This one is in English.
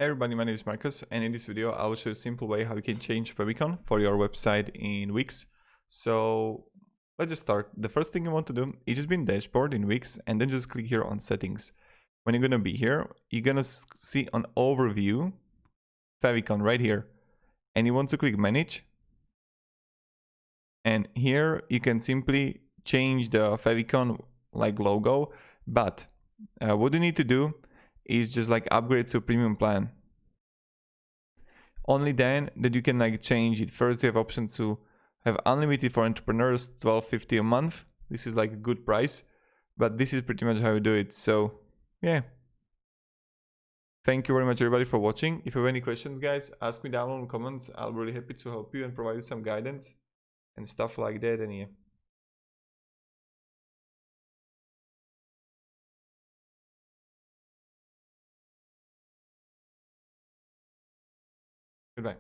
Hey everybody, my name is Marcus, and in this video I will show you a simple way how you can change Favicon for your website in Wix. So let's just start. The first thing you want to do is just be in dashboard in Wix and then just click here on settings. When you're gonna be here, you're gonna see on overview Favicon right here, and you want to click manage, and here you can simply change the Favicon like logo, but what you need to do is just like upgrade to premium plan. Only then that you can like change it. First you have option to have unlimited for entrepreneurs, $12.50 a month. This is like a good price, but this is pretty much how you do it. So yeah, thank you very much everybody for watching. If you have any questions, guys, ask me down in the comments. I'll be really happy to help you and provide you some guidance and stuff like that. And yeah,